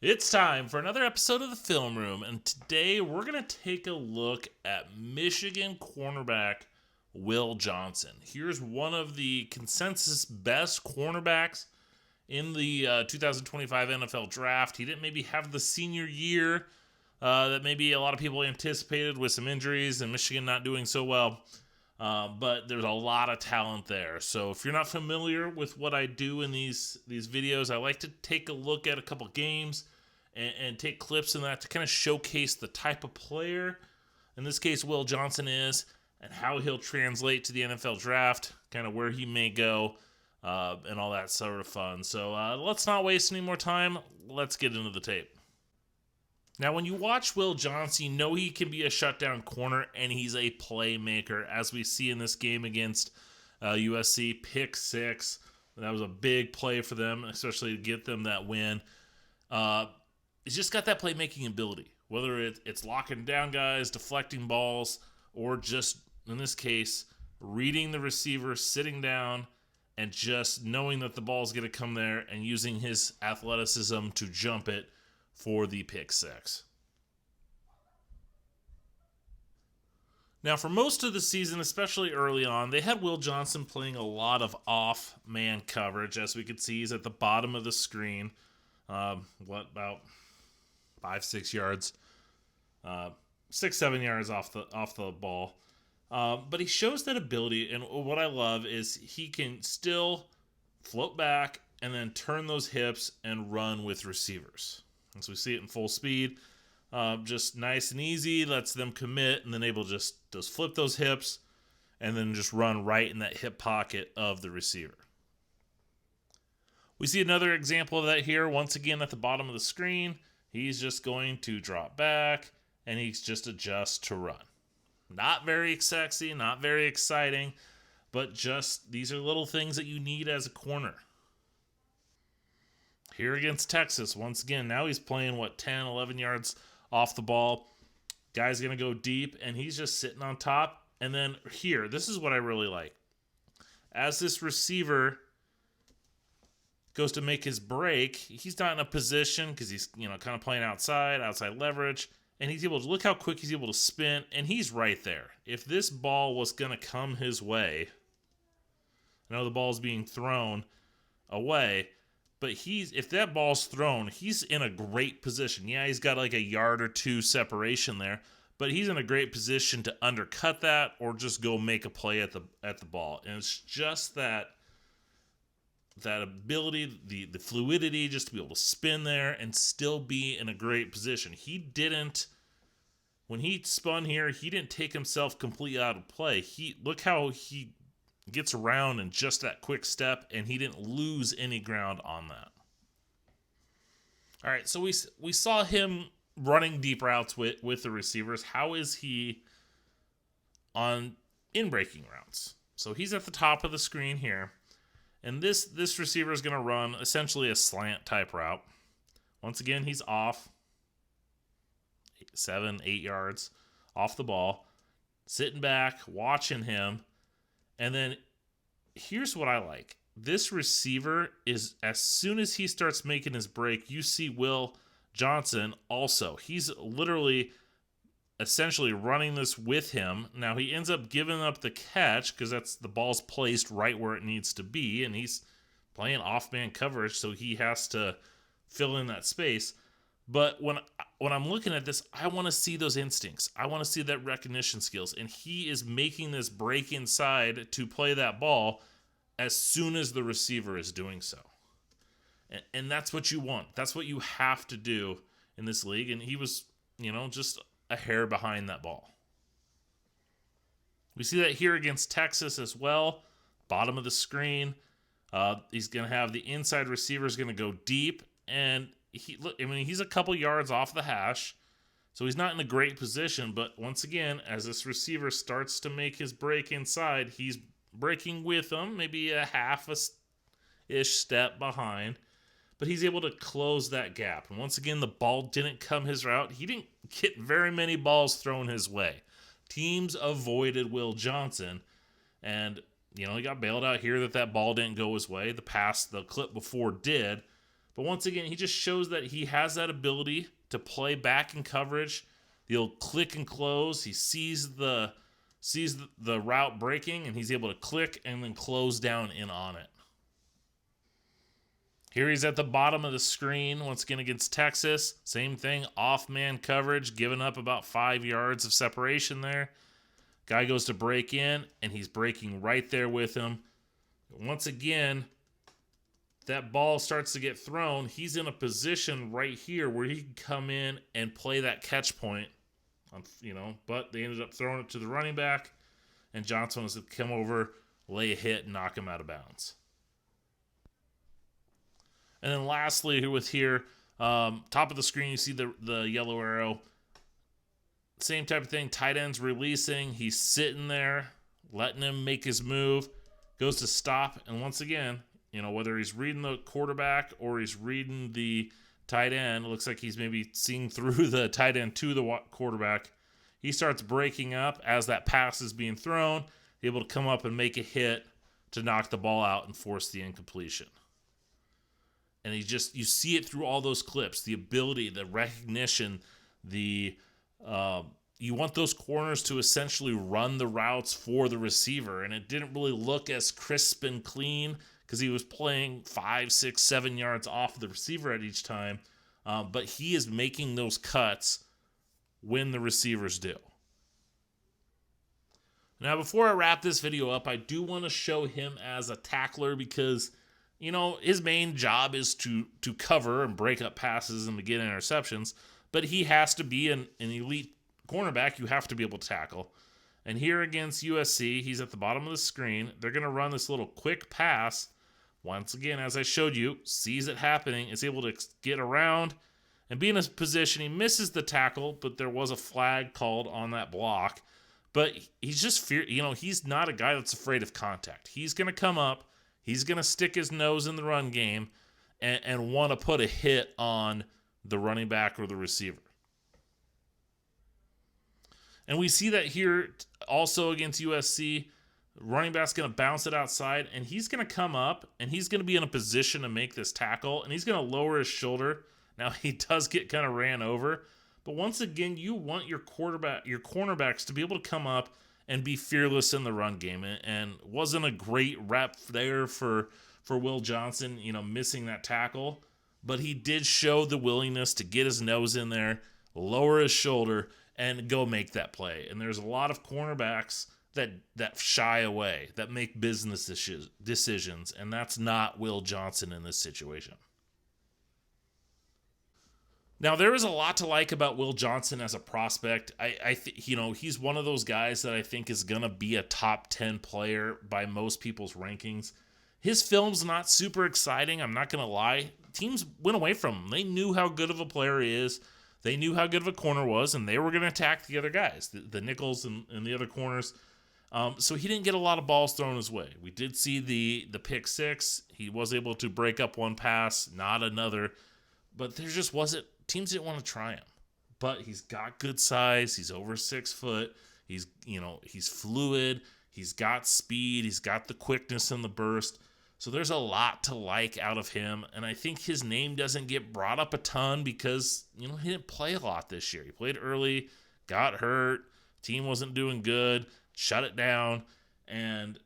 It's time for another episode of the Film Room, and today we're going to take a look at Michigan cornerback Will Johnson. Here's one of the consensus best cornerbacks in the 2025 NFL Draft. He didn't maybe have the senior year that maybe a lot of people anticipated with some injuries and Michigan not doing so well. But there's a lot of talent there. So if you're not familiar with what I do in these videos, I like to take a look at a couple games and take clips in that to kind of showcase the type of player, in this case, Will Johnson is, and how he'll translate to the NFL Draft, kind of where he may go, and all that sort of fun. So let's not waste any more time. Let's get into the tape. Now, when you watch Will Johnson, you know he can be a shutdown corner, and he's a playmaker, as we see in this game against USC. Pick six. That was a big play for them, especially to get them that win. He's just got that playmaking ability, whether it's locking down guys, deflecting balls, or just, in this case, reading the receiver, sitting down, and just knowing that the ball's going to come there and using his athleticism to jump it for the pick six. Now, for most of the season, especially early on, they had Will Johnson playing a lot of off-man coverage. As we can see, he's at the bottom of the screen. About 5-6 yards, 6-7 yards off the ball. But he shows that ability, and what I love is he can still float back and then turn those hips and run with receivers. As we see it in full speed, just nice and easy, lets them commit, and then able to just flip those hips and then just run right in that hip pocket of the receiver. We see another example of that here, once again at the bottom of the screen. He's just going to drop back, and he's just adjust to run. Not very sexy, not very exciting, but just these are little things that you need as a corner. Here against Texas, once again, now he's playing, 10, 11 yards off the ball. Guy's going to go deep, and he's just sitting on top. And then here, this is what I really like. As this receiver goes to make his break, he's not in a position because he's, kind of playing outside leverage, and he's able to look how quick he's able to spin, and he's right there. If this ball was going to come his way, I know the ball's being thrown away, but if that ball's thrown, he's in a great position. Yeah, he's got like a yard or two separation there, but he's in a great position to undercut that or just go make a play at the ball. And it's just that ability, the fluidity, just to be able to spin there and still be in a great position. When he spun here, he didn't take himself completely out of play. Look how he gets around in just that quick step, and he didn't lose any ground on that. All right, so we saw him running deep routes with the receivers. How is he in breaking routes? So he's at the top of the screen here. And this receiver is going to run essentially a slant type route. Once again, he's off 7-8 yards off the ball, sitting back, watching him. And then here's what I like. This receiver is, as soon as he starts making his break, you see Will Johnson also. He's literally essentially running this with him. Now he ends up giving up the catch because the ball's placed right where it needs to be, and he's playing off-man coverage, so he has to fill in that space. But when I'm looking at this, I want to see those instincts. I want to see that recognition skills, and he is making this break inside to play that ball as soon as the receiver is doing so. And that's what you want. That's what you have to do in this league, and he was, just a hair behind that ball. We see that here against Texas as well. Bottom of the screen. He's going to have the inside receiver is going to go deep, and he's a couple yards off the hash, so he's not in a great position. But once again, as this receiver starts to make his break inside, he's breaking with him, maybe a half-ish step behind. But he's able to close that gap. And once again, the ball didn't come his route. He didn't get very many balls thrown his way. Teams avoided Will Johnson. And, he got bailed out here that ball didn't go his way. The clip before did. But once again, he just shows that he has that ability to play back in coverage. He'll click and close. He sees the route breaking, and he's able to click and then close down in on it. Here he's at the bottom of the screen once again against Texas. Same thing, off-man coverage, giving up about 5 yards of separation there. Guy goes to break in, and he's breaking right there with him. Once again, that ball starts to get thrown. He's in a position right here where he can come in and play that catch point. But they ended up throwing it to the running back, and Johnson was to come over, lay a hit, and knock him out of bounds. And then lastly, with here, top of the screen, you see the yellow arrow. Same type of thing. Tight end's releasing. He's sitting there, letting him make his move. Goes to stop, and once again, whether he's reading the quarterback or he's reading the tight end, it looks like he's maybe seeing through the tight end to the quarterback. He starts breaking up as that pass is being thrown, able to come up and make a hit to knock the ball out and force the incompletion. And you see it through all those clips, the ability, the recognition, you want those corners to essentially run the routes for the receiver. And it didn't really look as crisp and clean because he was playing 5, 6, 7 yards off of the receiver at each time. But he is making those cuts when the receivers do. Now, before I wrap this video up, I do want to show him as a tackler because his main job is to cover and break up passes and to get interceptions, but he has to be an elite cornerback. You have to be able to tackle. And here against USC, he's at the bottom of the screen. They're going to run this little quick pass. Once again, as I showed you, sees it happening, is able to get around and be in a position. He misses the tackle, but there was a flag called on that block. But he's just he's not a guy that's afraid of contact. He's going to come up. He's going to stick his nose in the run game and want to put a hit on the running back or the receiver. And we see that here also against USC. Running back's going to bounce it outside, and he's going to come up, and he's going to be in a position to make this tackle, and he's going to lower his shoulder. Now, he does get kind of ran over. But once again, you want your cornerbacks to be able to come up and be fearless in the run game. And wasn't a great rep there for Will Johnson, missing that tackle. But he did show the willingness to get his nose in there, lower his shoulder, and go make that play. And there's a lot of cornerbacks that shy away, that make business decisions. And that's not Will Johnson in this situation. Now, there is a lot to like about Will Johnson as a prospect. He's one of those guys that I think is going to be a top 10 player by most people's rankings. His film's not super exciting, I'm not going to lie. Teams went away from him. They knew how good of a player he is. They knew how good of a corner was, and they were going to attack the other guys, the nickels and the other corners. So he didn't get a lot of balls thrown his way. We did see the pick six. He was able to break up one pass, not another. But there just wasn't. Teams didn't want to try him, but he's got good size. He's over 6 foot. He's fluid. He's got speed. He's got the quickness and the burst. So there's a lot to like out of him. And I think his name doesn't get brought up a ton because, he didn't play a lot this year. He played early, got hurt. Team wasn't doing good, shut it down. And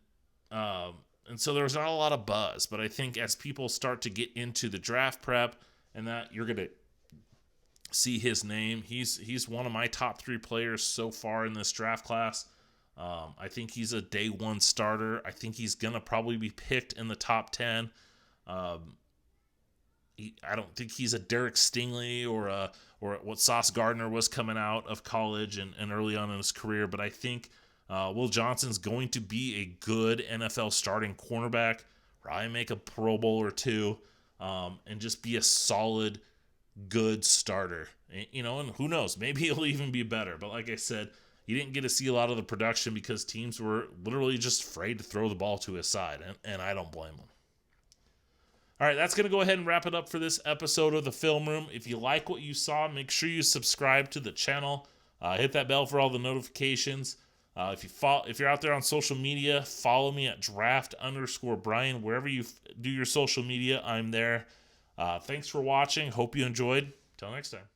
so there was not a lot of buzz. But I think as people start to get into the draft prep and that, you're going to see his name. He's one of my top 3 players so far in this draft class. I think he's a day 1 starter. I think he's gonna probably be picked in the top 10. I don't think he's a Derek Stingley or what Sauce Gardner was coming out of college and early on in his career. But I think Will Johnson's going to be a good NFL starting cornerback. Probably make a Pro Bowl or 2, and just be a solid, good starter, and who knows, maybe he'll even be better. But like I said, you didn't get to see a lot of the production because teams were literally just afraid to throw the ball to his side, and I don't blame them. All right, that's going to go ahead and wrap it up for this episode of The Film Room. If you like what you saw, make sure you subscribe to the channel. Hit that bell for all the notifications. If you're out there on social media, follow me at draft_Brian. Wherever you do your social media, I'm there. Thanks for watching. Hope you enjoyed. Till next time.